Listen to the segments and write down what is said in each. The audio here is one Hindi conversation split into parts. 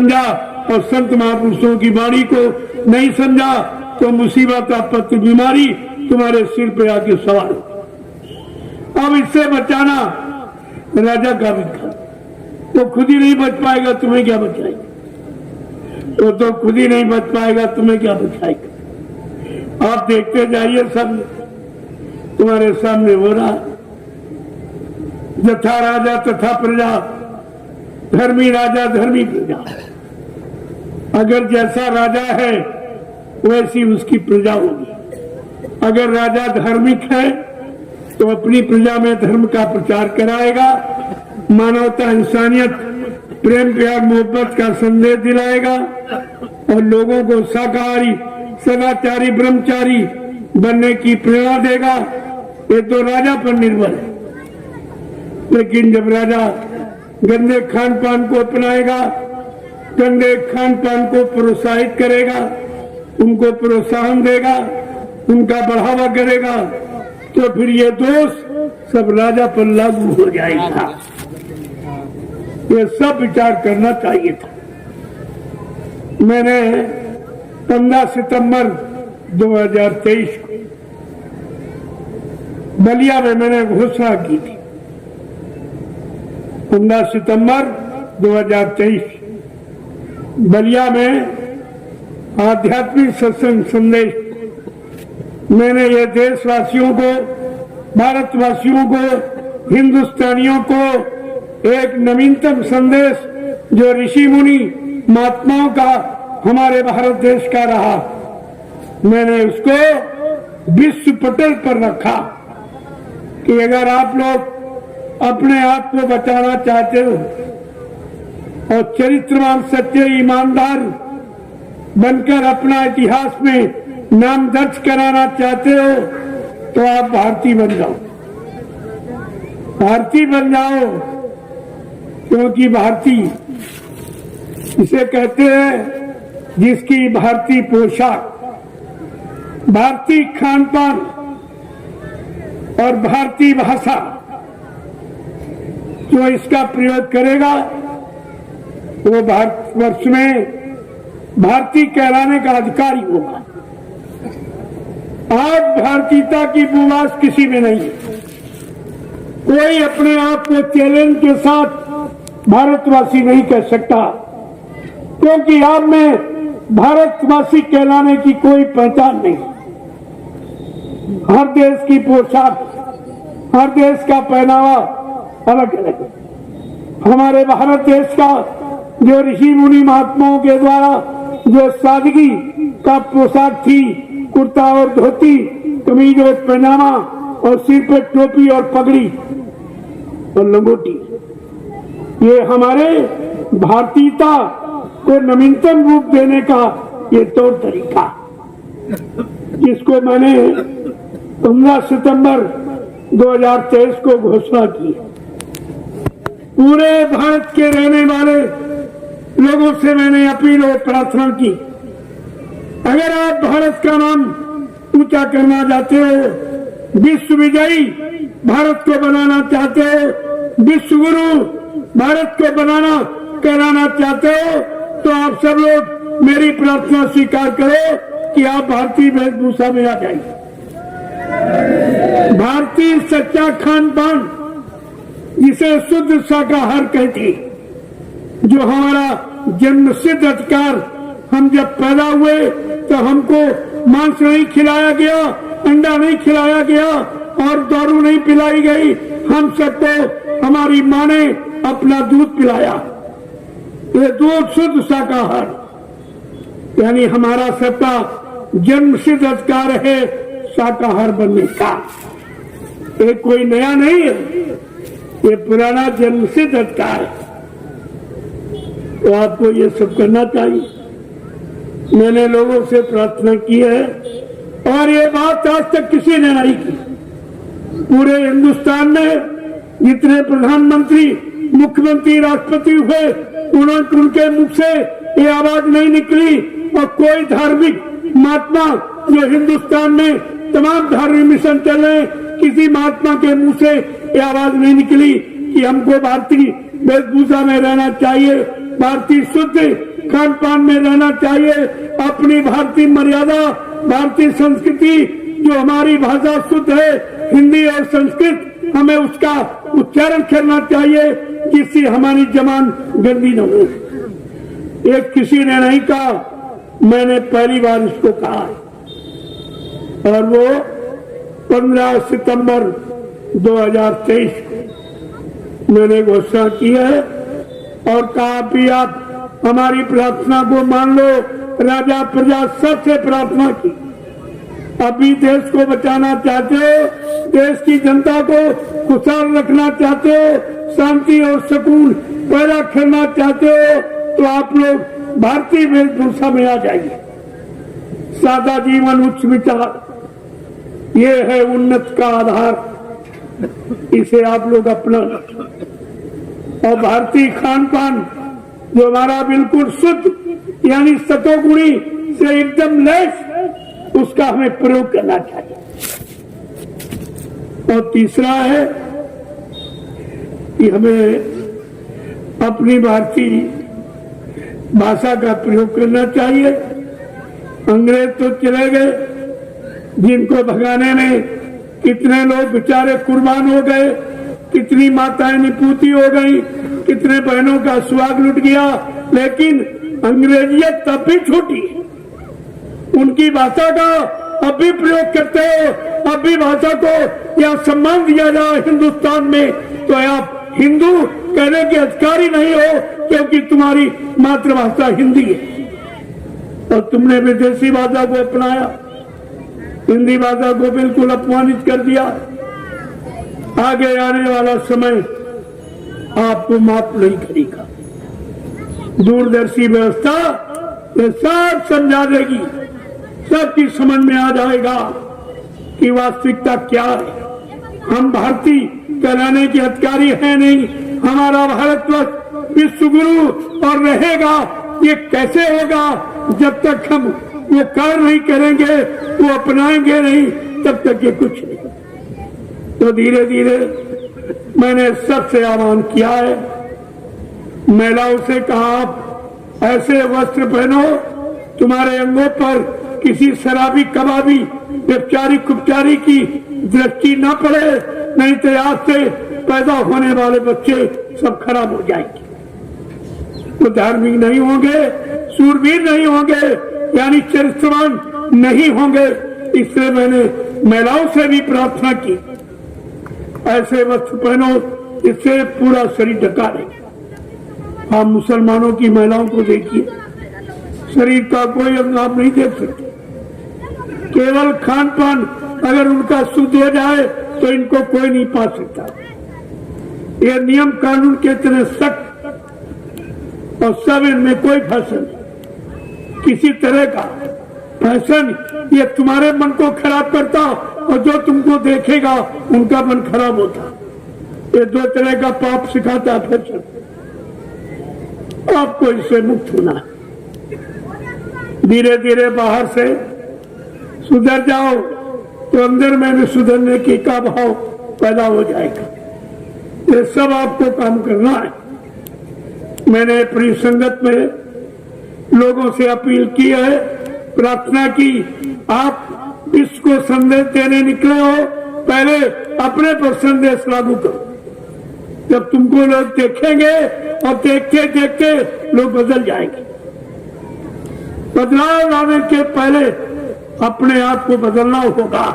समझा और संत महापुरुषों की वाणी को नहीं समझा तो मुसीबत आपत्ति बीमारी तुम्हारे सिर पे आके सवार। अब इससे बचाना राजा का विधान, तो खुद ही नहीं बच पाएगा, तुम्हें क्या बचाएगा? तो खुद ही नहीं बच पाएगा, तुम्हें क्या बचाएगा? आप देखते जाइए, सब तुम्हारे सामने हो रहा। यथा राजा तथा प्रजा, धर्मी राजा धर्मी प्रजा। अगर जैसा राजा है वैसी उसकी प्रजा होगी। अगर राजा धार्मिक है तो अपनी प्रजा में धर्म का प्रचार कराएगा, मानवता, इंसानियत, प्रेम, प्यार, मोहब्बत का संदेश दिलाएगा और लोगों को शाकाहारी, सदाचारी, ब्रह्मचारी बनने की प्रेरणा देगा। ये तो राजा पर निर्भर है। लेकिन जब राजा गंदे खान पान को अपनाएगा, गंदे खान पान को प्रोत्साहित करेगा, उनको प्रोत्साहन देगा, उनका बढ़ावा करेगा, तो फिर ये दोष सब राजा पर लागू हो जाएगा। ये सब विचार करना चाहिए था। मैंने 15 सितंबर 2023 को बलिया में मैंने घोषणा की थी। 15 सितंबर 2023 बलिया में आध्यात्मिक सत्संग संदेश मैंने ये देशवासियों को, भारतवासियों को, हिंदुस्तानियों को एक नवीनतम संदेश जो ऋषि मुनि महात्माओं का हमारे भारत देश का रहा, मैंने उसको विश्व पटल पर रखा कि अगर आप लोग अपने आप को बचाना चाहते हो और चरित्रवान, सच्चे, ईमानदार बनकर अपना इतिहास में नाम दर्ज कराना चाहते हो तो आप भारतीय बन जाओ, भारतीय बन जाओ। क्योंकि भारतीय इसे कहते हैं जिसकी भारतीय पोशाक, भारतीय खान पान और भारतीय भाषा जो इसका प्रयोग करेगा वो भारतवर्ष में भारतीय कहलाने का अधिकारी होगा। आज भारतीयता की बुवास किसी में नहीं है। कोई अपने आप को चैलेंज के साथ भारतवासी नहीं कह सकता, क्योंकि आप में भारतवासी कहलाने की कोई पहचान नहीं। हर देश की पोशाक, हर देश का पहनावा अलग अलग है। हमारे भारत देश का जो ऋषि मुनि महात्माओं के द्वारा जो सादगी का पोशाक थी, कुर्ता और धोती, कमीज और पैजामा और सिर पे टोपी और पगड़ी और लंगोटी, ये हमारे भारतीयता को नवीनतम रूप देने का ये तौर तरीका, जिसको मैंने 15 सितंबर 2023 को घोषणा की। पूरे भारत के रहने वाले लोगों से मैंने अपील और प्रार्थना की, अगर आप भारत का नाम ऊंचा करना चाहते हो, विश्व विजयी भारत को बनाना चाहते हो, विश्व गुरु भारत को कहलाना चाहते हो, तो आप सब लोग मेरी प्रार्थना स्वीकार करो कि आप भारतीय वेशभूषा में आ जाइए। भारतीय सच्चा खान पान, जिसे शुद्ध शाकाहार कहती, जो हमारा जन्मसिद्ध अधिकार, हम जब पैदा हुए तो हमको मांस नहीं खिलाया गया, अंडा नहीं खिलाया गया और दारू नहीं पिलाई गई, हम सबको हमारी माँ ने अपना दूध पिलाया। ये दूध शुद्ध शाकाहार, यानी हमारा सबका जन्मसिद्ध अधिकार है शाकाहार बनने का। ये कोई नया नहीं है, ये पुराना जन्मसिद्ध अधिकार है। तो आपको ये सब करना चाहिए। मैंने लोगों से प्रार्थना की है और ये बात आज तक किसी ने नहीं की। पूरे हिंदुस्तान में जितने प्रधानमंत्री, मुख्यमंत्री, राष्ट्रपति हुए, उनके मुख से ये आवाज नहीं निकली और कोई धार्मिक महात्मा जो हिंदुस्तान में तमाम धार्मिक मिशन चल रहे, किसी महात्मा के मुंह से ये आवाज नहीं निकली कि हमको भारतीय वेशभूषा में रहना चाहिए, भारतीय शुद्ध खान पान में रहना चाहिए, अपनी भारतीय मर्यादा, भारतीय संस्कृति, जो हमारी भाषा शुद्ध है हिंदी और संस्कृत, हमें उसका उच्चारण करना चाहिए जिससे हमारी जबान गंदी न हो। एक किसी ने नहीं कहा, मैंने पहली बार इसको कहा और वो 15 सितंबर 2023 को मैंने घोषणा की है और कहा भी आप हमारी प्रार्थना को मान लो। राजा प्रजा सबसे प्रार्थना की, अभी देश को बचाना चाहते हो, देश की जनता को खुशहाल रखना चाहते हो, शांति और सुकून पैदा करना चाहते हो, तो आप लोग भारतीय वेशभूषा में आ जाइए। सादा जीवन, उच्च विचार, ये है उन्नत का आधार, इसे आप लोग अपना। और भारतीय खान पान जो हमारा बिल्कुल शुद्ध यानी सतोगुणी से एकदम लेस, उसका हमें प्रयोग करना चाहिए। और तीसरा है कि हमें अपनी भारतीय भाषा का प्रयोग करना चाहिए। अंग्रेज तो चले गए, जिनको भगाने में कितने लोग बेचारे कुर्बान हो गए, कितनी माताएं निपूती हो गई, कितने बहनों का सुहाग लुट गया, लेकिन अंग्रेजियत तब भी छूटी। उनकी भाषा का अब भी प्रयोग करते हो, अब भी भाषा को या सम्मान दिया जाए हिंदुस्तान में, तो आप हिंदू कहने के अधिकारी नहीं हो, क्योंकि तुम्हारी मातृभाषा हिंदी है और तुमने विदेशी भाषा को अपनाया, हिंदी भाषा को बिल्कुल अपमानित कर दिया। आगे आने वाला समय आपको माफ नहीं करेगा। दूरदर्शी व्यवस्था ये सब समझा देगी, सबकी समझ में आ जाएगा कि वास्तविकता क्या है। हम भारतीय कहलाने के अधिकारी हैं नहीं, हमारा भारतवर्ष विश्व गुरु और रहेगा। ये कैसे होगा? जब तक हम वो कार्य नहीं करेंगे, वो अपनाएंगे नहीं, तब तक ये कुछ नहीं। तो धीरे धीरे मैंने सबसे आह्वान किया है, महिलाओं से कहा आप ऐसे वस्त्र पहनो तुम्हारे अंगों पर किसी शराबी कबाबी व्यभिचारी कुपचारी की दृष्टि न पड़े, नहीं तो आज से पैदा होने वाले बच्चे सब खराब हो जाएंगे। वो धार्मिक नहीं होंगे, सूरवीर नहीं होंगे, यानी चरित्रवान नहीं होंगे। इसलिए मैंने महिलाओं से भी प्रार्थना की, ऐसे वस्त्र पहनो इससे पूरा शरीर ढका रहे। आप मुसलमानों की महिलाओं को देखिए, शरीर का कोई अंग आप नहीं देख सकते। केवल खान पान अगर उनका शुद्ध हो जाए तो इनको कोई नहीं पा सकता। ये नियम कानून के तरह सख्त और सब, इनमें कोई फैशन किसी तरह का फैशन ये तुम्हारे मन को खराब करता और जो तुमको देखेगा उनका मन खराब होता। ये दो तरह का पाप सिखाता है फैशन। आपको इससे मुक्त होना है। धीरे धीरे बाहर से सुधर जाओ तो अंदर में भी सुधरने की का भाव पैदा हो जाएगा। ये सब आपको काम करना है। मैंने अपनी संगत में लोगों से अपील की है, प्रार्थना की, आप इसको संदेश देने निकले हो, पहले अपने पर संदेश लागू करो। जब तुमको लोग देखेंगे और देखते देखते लोग बदल जाएंगे। बदलाव लाने के पहले अपने आप को बदलना होगा।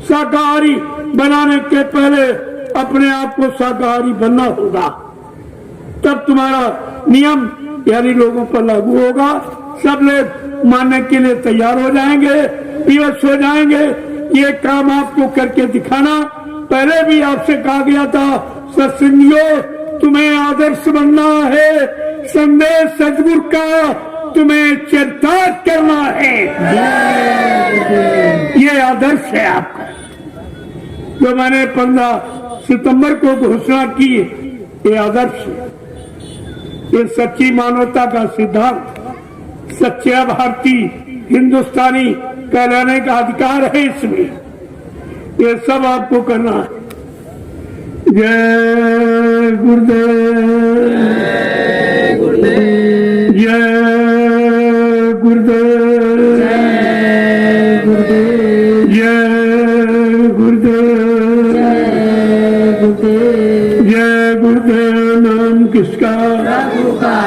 शाकाहारी बनाने के पहले अपने आप को शाकाहारी बनना होगा, तब तुम्हारा नियम यानी लोगों पर लागू होगा। सब लोग मानने के लिए तैयार हो जाएंगे, विवश हो जाएंगे। ये काम आपको करके दिखाना। पहले भी आपसे कहा गया था, सत्संगियों तुम्हें आदर्श बनना है, संदेश सदगुरु का तुम्हें चरितार्थ करना है। ये आदर्श है आपका, जो मैंने 15 सितंबर को घोषणा की। ये आदर्श है, ये सच्ची मानवता का सिद्धांत, सच्चा भारतीय हिंदुस्तानी कहलाने का अधिकार है इसमें। ये सब आपको करना है। जय गुरुदेव, जय गुरुदेव जय गुरुदेव जय गुरुदेव जय गुरुदेव जय गुरुदेव। नाम किसका? प्रभु का।